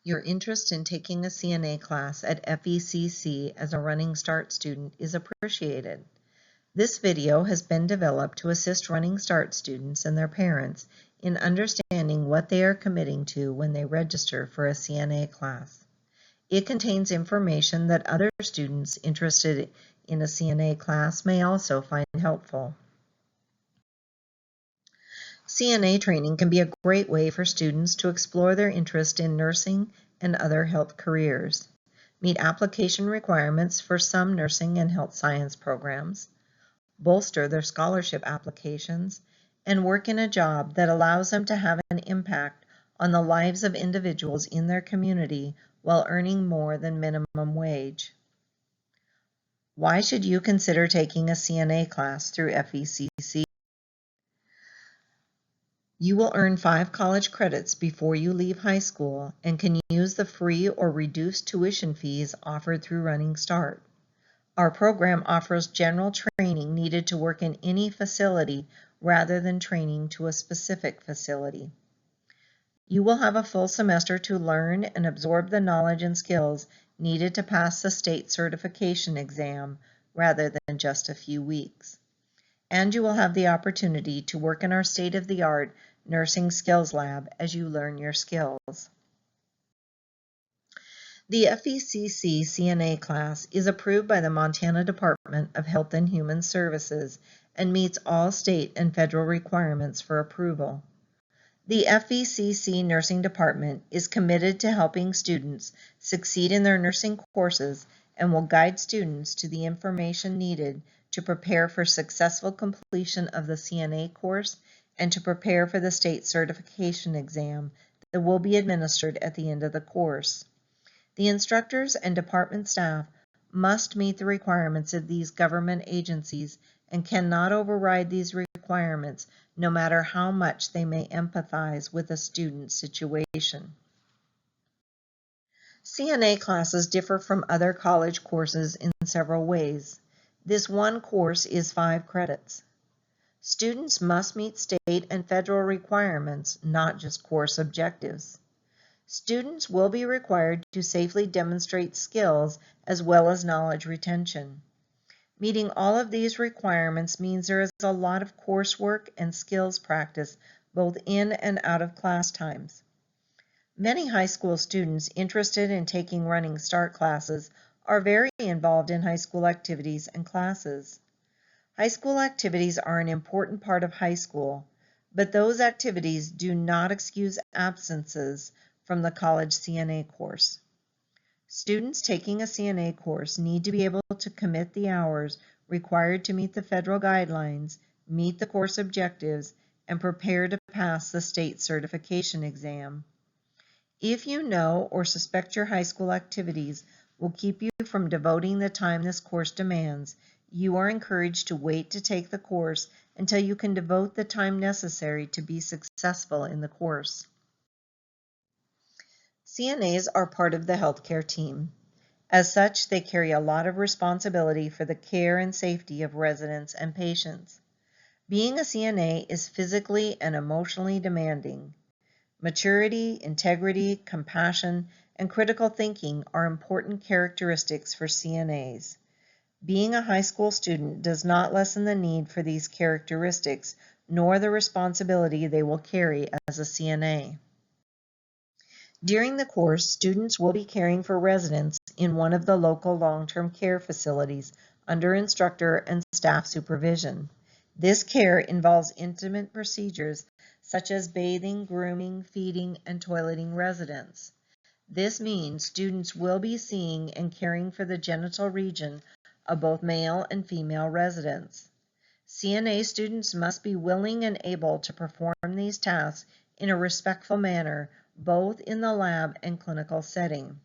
Your interest in taking a CNA class at FECC as a Running Start student is appreciated. This video has been developed to assist Running Start students and their parents in understanding what they are committing to when they register for a CNA class. It contains information that other students interested in a CNA class may also find helpful. CNA training can be a great way for students to explore their interest in nursing and other health careers, meet application requirements for some nursing and health science programs, bolster their scholarship applications, and work in a job that allows them to have an impact on the lives of individuals in their community while earning more than minimum wage. Why should you consider taking a CNA class through FECC? You will earn 5 college credits before you leave high school and can use the free or reduced tuition fees offered through Running Start. Our program offers general training needed to work in any facility rather than training to a specific facility. You will have a full semester to learn and absorb the knowledge and skills needed to pass the state certification exam rather than just a few weeks. And you will have the opportunity to work in our state-of-the-art nursing skills lab as you learn your skills. The FECC CNA class is approved by the Montana Department of Health and Human Services and meets all state and federal requirements for approval. The FECC Nursing Department is committed to helping students succeed in their nursing courses and will guide students to the information needed to prepare for successful completion of the CNA course and to prepare for the state certification exam that will be administered at the end of the course. The instructors and department staff must meet the requirements of these government agencies and cannot override these requirements no matter how much they may empathize with a student's situation. CNA classes differ from other college courses in several ways. This one course is 5 credits. Students must meet state and federal requirements, not just course objectives. Students will be required to safely demonstrate skills as well as knowledge retention. Meeting all of these requirements means there is a lot of coursework and skills practice both in and out of class times. Many high school students interested in taking Running Start classes are very involved in high school activities and classes. High school activities are an important part of high school, but those activities do not excuse absences from the college CNA course. Students taking a CNA course need to be able to commit the hours required to meet the federal guidelines, meet the course objectives, and prepare to pass the state certification exam. If you know or suspect your high school activities will keep you from devoting the time this course demands, you are encouraged to wait to take the course until you can devote the time necessary to be successful in the course. CNAs are part of the healthcare team. As such, they carry a lot of responsibility for the care and safety of residents and patients. Being a CNA is physically and emotionally demanding. Maturity, integrity, compassion, and critical thinking are important characteristics for CNAs. Being a high school student does not lessen the need for these characteristics, nor the responsibility they will carry as a CNA. During the course, students will be caring for residents in one of the local long-term care facilities under instructor and staff supervision. This care involves intimate procedures such as bathing, grooming, feeding, and toileting residents. This means students will be seeing and caring for the genital region of both male and female residents. CNA students must be willing and able to perform these tasks in a respectful manner, both in the lab and clinical setting.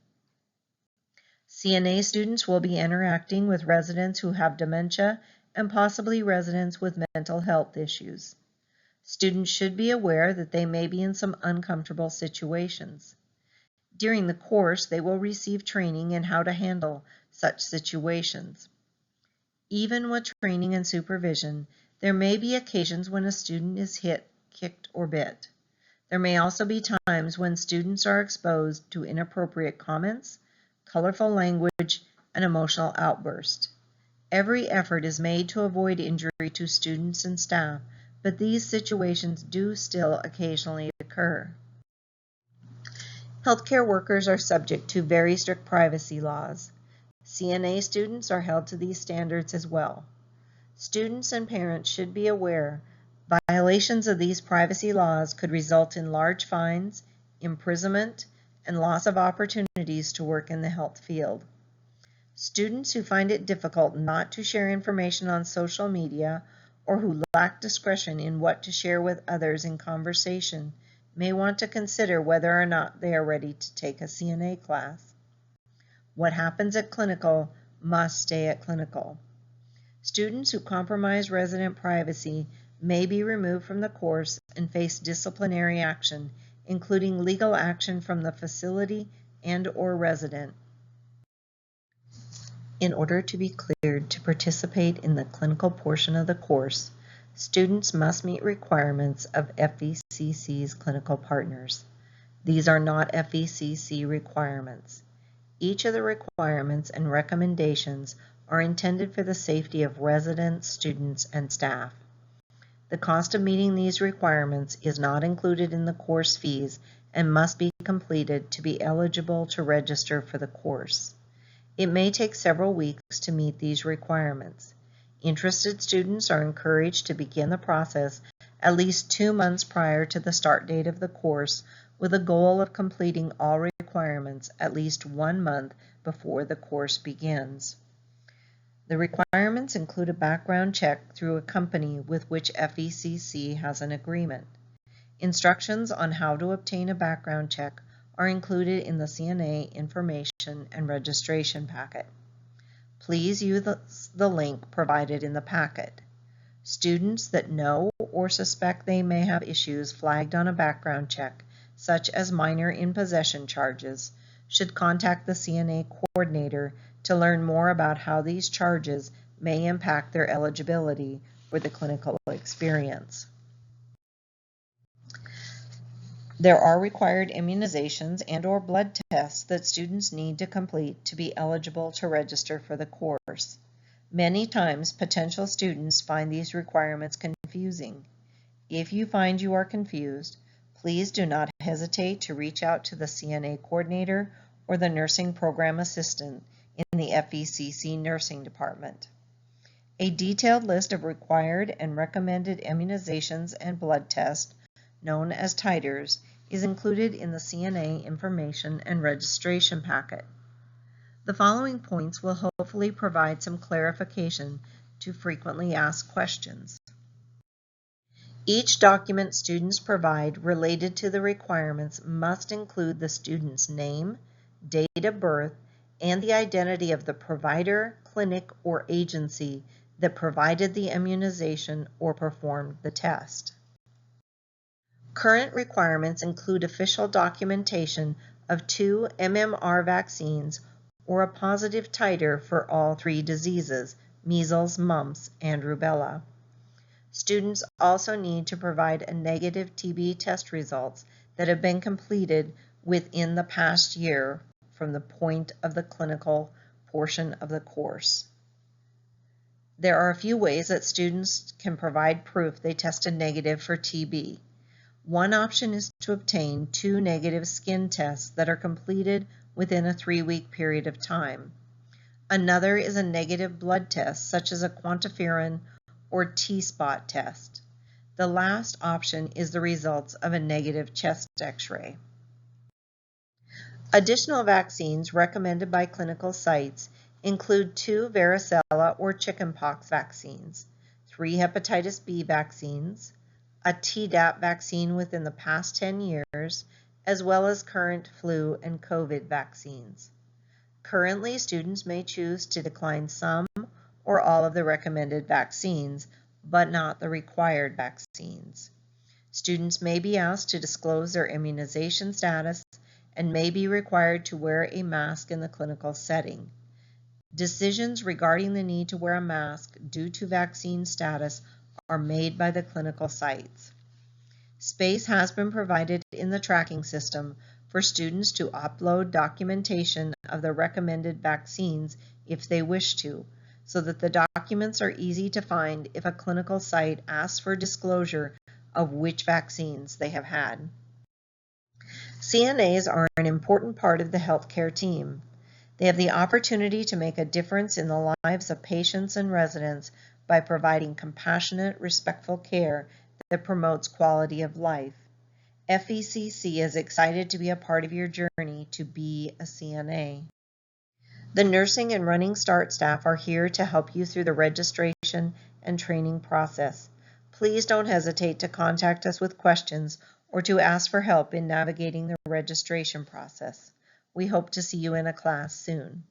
CNA students will be interacting with residents who have dementia and possibly residents with mental health issues. Students should be aware that they may be in some uncomfortable situations. During the course, they will receive training in how to handle such situations. Even with training and supervision, there may be occasions when a student is hit, kicked, or bit. There may also be times when students are exposed to inappropriate comments, colorful language, and emotional outbursts. Every effort is made to avoid injury to students and staff, but these situations do still occasionally occur. Healthcare workers are subject to very strict privacy laws. CNA students are held to these standards as well. Students and parents should be aware violations of these privacy laws could result in large fines, imprisonment, and loss of opportunities to work in the health field. Students who find it difficult not to share information on social media or who lack discretion in what to share with others in conversation may want to consider whether or not they are ready to take a CNA class. What happens at clinical must stay at clinical. Students who compromise resident privacy may be removed from the course and face disciplinary action, including legal action from the facility and/or resident. In order to be cleared to participate in the clinical portion of the course, students must meet requirements of FECC's clinical partners. These are not FECC requirements. Each of the requirements and recommendations are intended for the safety of residents, students, and staff. The cost of meeting these requirements is not included in the course fees and must be completed to be eligible to register for the course. It may take several weeks to meet these requirements. Interested students are encouraged to begin the process at least 2 months prior to the start date of the course, with a goal of completing all requirements at least 1 month before the course begins. The requirements include a background check through a company with which FECC has an agreement. Instructions on how to obtain a background check are included in the CNA Information and Registration packet. Please use the link provided in the packet. Students that know or suspect they may have issues flagged on a background check, such as minor in possession charges, should contact the CNA coordinator to learn more about how these charges may impact their eligibility for the clinical experience. There are required immunizations and/or blood tests that students need to complete to be eligible to register for the course. Many times, potential students find these requirements confusing. If you find you are confused, please do not hesitate to reach out to the CNA coordinator or the nursing program assistant in the FECC nursing department. A detailed list of required and recommended immunizations and blood tests, known as titers, is included in the CNA Information and Registration packet. The following points will hopefully provide some clarification to frequently asked questions. Each document students provide related to the requirements must include the student's name, date of birth, and the identity of the provider, clinic, or agency that provided the immunization or performed the test. Current requirements include official documentation of 2 MMR vaccines or a positive titer for all 3 diseases, measles, mumps, and rubella. Students also need to provide a negative TB test results that have been completed within the past year from the point of the clinical portion of the course. There are a few ways that students can provide proof they tested negative for TB. One option is to obtain 2 negative skin tests that are completed within a 3-week period of time. Another is a negative blood test, such as a quantiferin or T-spot test. The last option is the results of a negative chest X-ray. Additional vaccines recommended by clinical sites include 2 varicella or chickenpox vaccines, 3 hepatitis B vaccines, a Tdap vaccine within the past 10 years, as well as current flu and COVID vaccines. Currently, students may choose to decline some or all of the recommended vaccines, but not the required vaccines. Students may be asked to disclose their immunization status and may be required to wear a mask in the clinical setting. Decisions regarding the need to wear a mask due to vaccine status are made by the clinical sites. Space has been provided in the tracking system for students to upload documentation of the recommended vaccines if they wish to, so that the documents are easy to find if a clinical site asks for disclosure of which vaccines they have had. CNAs are an important part of the healthcare team. They have the opportunity to make a difference in the lives of patients and residents by providing compassionate, respectful care that promotes quality of life. FECC is excited to be a part of your journey to be a CNA. The nursing and running start staff are here to help you through the registration and training process. Please don't hesitate to contact us with questions or to ask for help in navigating the registration process. We hope to see you in a class soon.